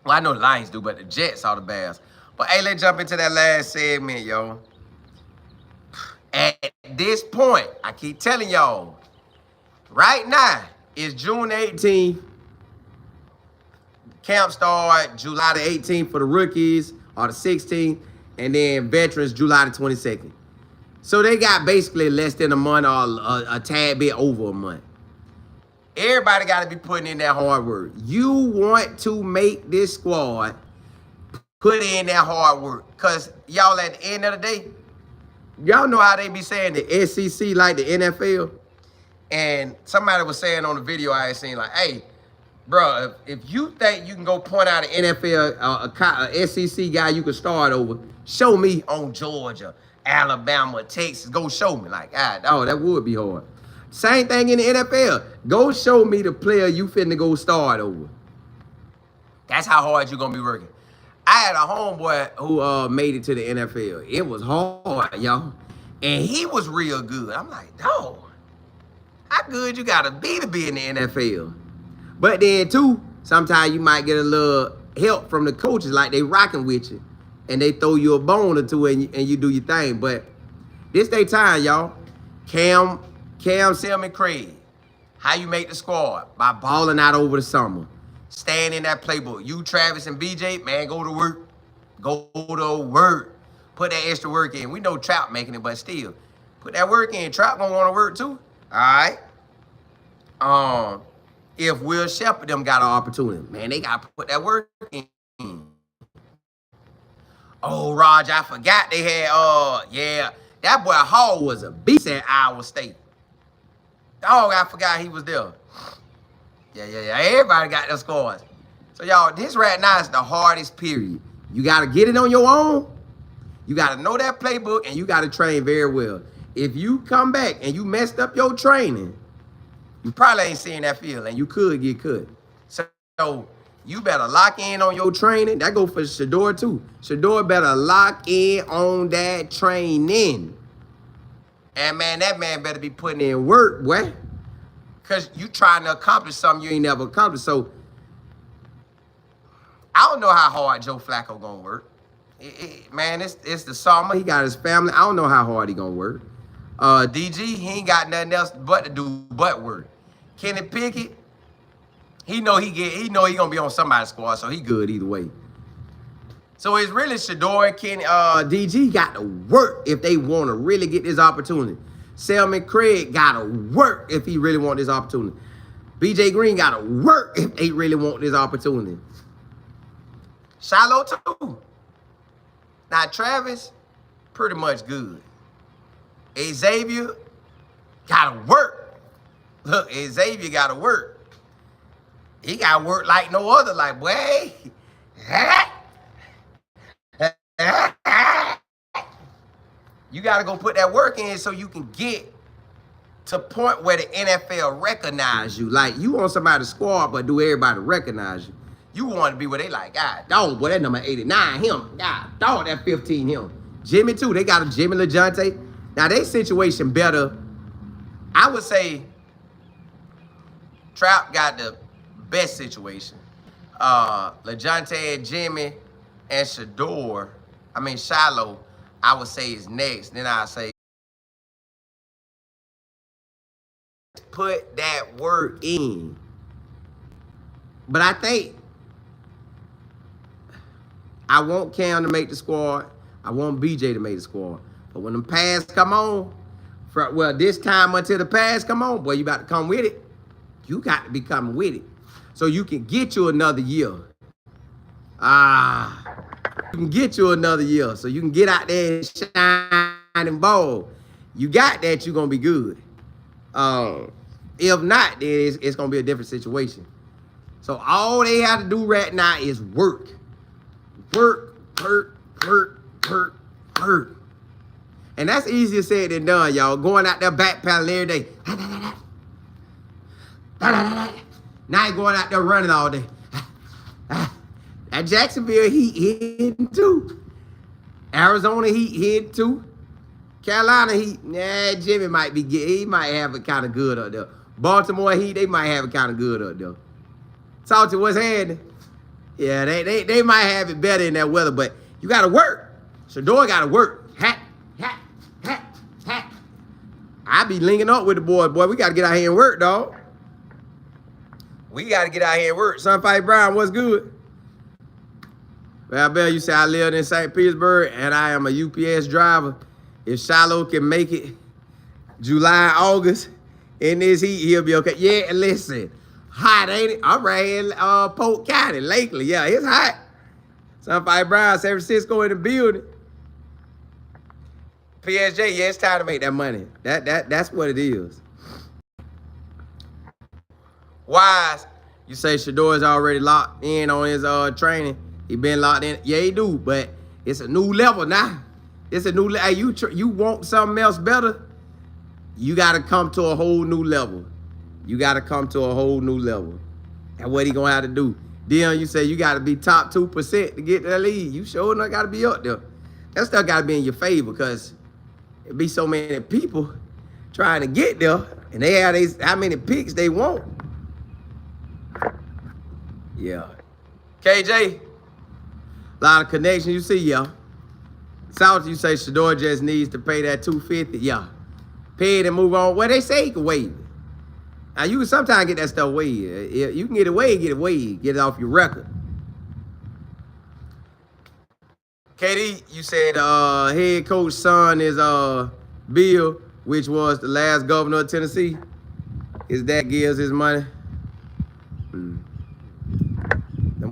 Speaker 1: Well, I know the Lions do, but the Jets are the Bears. But hey, let's jump into that last segment, yo. At this point, I keep telling y'all, right now, it's June 18th. Camp start July the 18th for the rookies, or the 16th, and then veterans July the 22nd. So they got basically less than a month or a tad bit over a month. Everybody got to be putting in that hard work. You want to make this squad put in that hard work. Because y'all, at the end of the day, y'all know how they be saying the SEC like the NFL. And somebody was saying on the video I had seen, like, hey, bro, if you think you can go point out an NFL, a SEC guy you can start over, show me on Georgia, Alabama, Texas. Go show me. Like, oh, that would be hard. Same thing in the NFL. Go show me the player you finna go start over. That's how hard you're going to be working. I had a homeboy who made it to the NFL. It was hard, y'all. And he was real good. I'm like, dog, how good you got to be in the NFL? But then, too, sometimes you might get a little help from the coaches, like they rocking with you, and they throw you a bone or two, and you do your thing. But this they time, y'all. Cam, Selman, Craig, how you make the squad? By balling out over the summer. Staying in that playbook. You, Travis, and BJ, man, go to work. Go to work. Put that extra work in. We know Trap making it, but still. Put that work in. Trap gonna want to work too. All right. If Will Shepherd them got an opportunity, man, they gotta put that work in. Oh, Raj, I forgot they had, yeah, that boy Hall was a beast at Iowa State. Dog, I forgot he was there. Yeah. Everybody got their scores. So, y'all, this right now is the hardest period. You got to get it on your own. You got to know that playbook, and you got to train very well. If you come back and you messed up your training, you probably ain't seeing that field, and you could get cut. So you better lock in on your training. That go for Shedeur, too. Shedeur better lock in on that training. And, man, that man better be putting in work, boy. Because you trying to accomplish something you ain't never accomplished. So, I don't know how hard Joe Flacco going to work. Man, it's the summer. He got his family. I don't know how hard he going to work. DG, he ain't got nothing else but to do but work. Kenny Pickett, he know he going to be on somebody's squad, so he good either way. So it's really Shedeur and Kenny, DG got to work if they want to really get this opportunity. Selman Craig got to work if he really want this opportunity. BJ Green got to work if they really want this opportunity. Shilo too. Now Travis, pretty much good. Xavier got to work. Look, Xavier got to work. He got to work like no other, like, boy. You got to go put that work in so you can get to a point where the NFL recognize you. Like, you want somebody to squad, but do everybody recognize you? You want to be where they like, God, dog, boy, that number 89, him. God, dog, that 15, him. Jimmy, too. They got a Jimmy Lajohntay. Now, their situation better. I would say Trap got the best situation. Lajohntay and Jimmy and Shedeur, Shilo, I would say is next. Then I'll say put that work in. But I think I want Cam to make the squad. I want BJ to make the squad. But when them pads come on, this time until the pads come on, boy, you about to come with it. You got to be coming with it. So you can get you another year. You can get you another year. So you can get out there and shine and ball. You got that, you're going to be good. If not, then it's going to be a different situation. So all they have to do right now is work. Work. And that's easier said than done, y'all. Going out there backpedaling every day. Now you're going out there running all day. At Jacksonville, Heat hitting too. Arizona, Heat hitting too. Carolina, Heat, Jimmy might be good. He might have it kind of good up there. Baltimore Heat, they might have it kind of good up there. Salty, what's happening? Yeah, they might have it better in that weather, but you got to work. Shedeur got to work. I be linking up with the boys, boy. We got to get out here and work, dog. We got to get out here and work. Sunfight Brown, what's good? Well, Bell, you say I live in St. Petersburg and I am a UPS driver. If Shilo can make it July, August in this heat, he'll be okay. Yeah, listen, hot, ain't it? I'm right here in Polk County lately. Yeah, it's hot. Sunfight Brown, San Francisco in the building. PSJ, yeah, it's time to make that money. That's what it is. Wise, you say Shedeur is already locked in on his training. He been locked in. Yeah, he do, but it's a new level now. It's a new level. Hey, you want something else better? You got to come to a whole new level. You got to come to a whole new level. And what he going to have to do? Dion, you say you got to be top 2% to get to that league. You sure enough got to be up there. That stuff got to be in your favor because it be so many people trying to get there, and they have how many picks they want. Yeah. KJ, a lot of connections you see, y'all. South, you say Shedeur just needs to pay that $250. Yeah. Pay it and move on. Well, they say he can waive it. Now, you can sometimes get that stuff waived. You can get it waived, get it off your record. KD, you said head coach son is Bill, which was the last governor of Tennessee. His dad gives his money. Them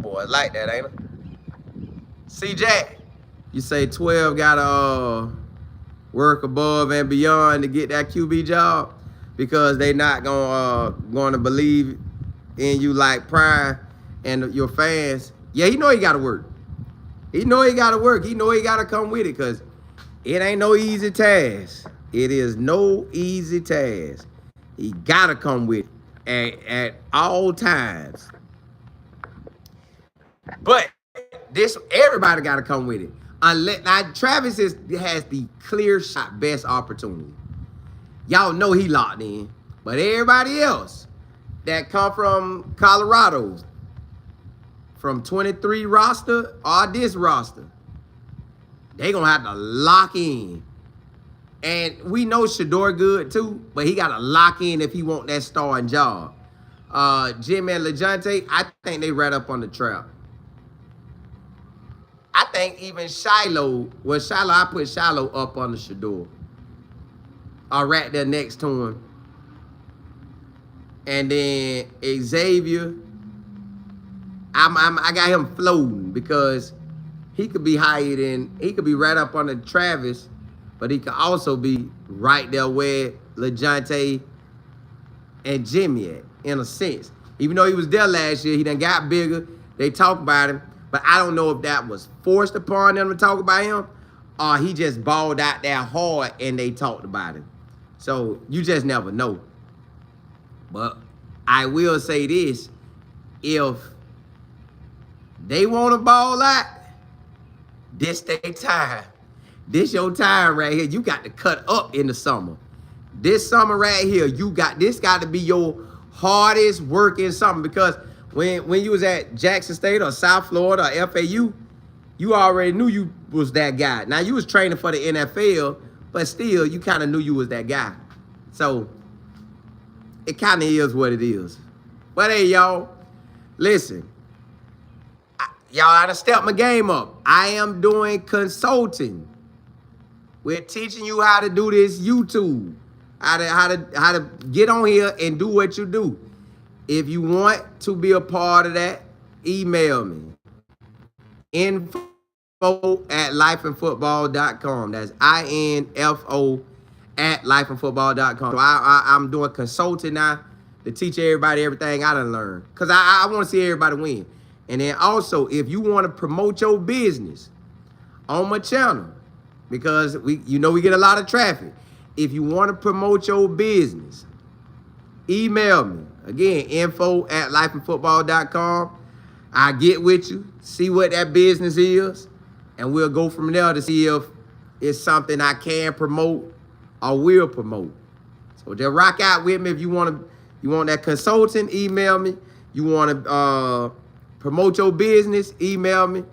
Speaker 1: boys like that, ain't it? C. Jack, you say 12 gotta work above and beyond to get that QB job because they not gonna believe in you like Prime and your fans. Yeah, he know he gotta work. He know he gotta work. He know he gotta come with it because it ain't no easy task. It is no easy task. He gotta come with it at all times. But everybody gotta come with it. Unless now Travis has the clear shot best opportunity. Y'all know he locked in. But everybody else that come from Colorado, from 23 roster or this roster, they gonna have to lock in. And we know Shedeur good too, but he gotta lock in if he want that starting job. Jim and Lajohntay, I think they right up on the trap. I think even Shilo, I put Shilo up on the Shedeur. Or right there next to him. And then Xavier, I got him floating because he could be higher than, he could be right up under Travis, but he could also be right there where Lajohntay and Jimmy at, in a sense. Even though he was there last year, he done got bigger. They talk about him, but I don't know if that was forced upon them to talk about him or he just balled out there hard and they talked about him. So you just never know. But I will say this, if they want to ball out, this their time. This your time right here. You got to cut up in the summer. This summer right here, this got to be your hardest working summer because when you was at Jackson State or South Florida or FAU, you already knew you was that guy. Now, you was training for the NFL, but still, you kind of knew you was that guy. So, it kind of is what it is. But hey, y'all, listen. Y'all, I done stepped my game up. I am doing consulting. We're teaching you how to do this YouTube. How to get on here and do what you do. If you want to be a part of that, email me. info@lifeandfootball.com. That's info@lifeandfootball.com. So I'm doing consulting now to teach everybody everything I done learned. Because I want to see everybody win. And then also, if you want to promote your business on my channel, because we get a lot of traffic. If you want to promote your business, email me. Again, info@lifeandfootball.com. I'll get with you, see what that business is, and we'll go from there to see if it's something I can promote or will promote. So just rock out with me if you want that consulting, email me. You want to promote your business, email me.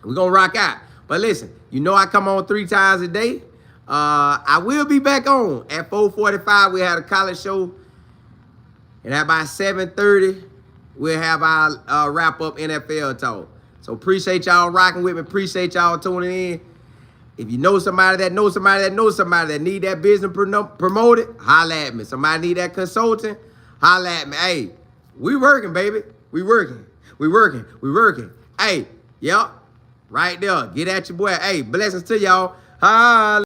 Speaker 1: We're going to rock out. But listen, I come on 3 times a day. I will be back on at 4:45. We had a college show. And at about 7:30, we'll have our wrap-up NFL talk. So appreciate y'all rocking with me. Appreciate y'all tuning in. If you know somebody that knows somebody that knows somebody that need that business promoted, holla at me. Somebody need that consulting, holla at me. Hey, we working, baby. We working. Hey, yup, right there. Get at your boy. Hey, blessings to y'all. Holla.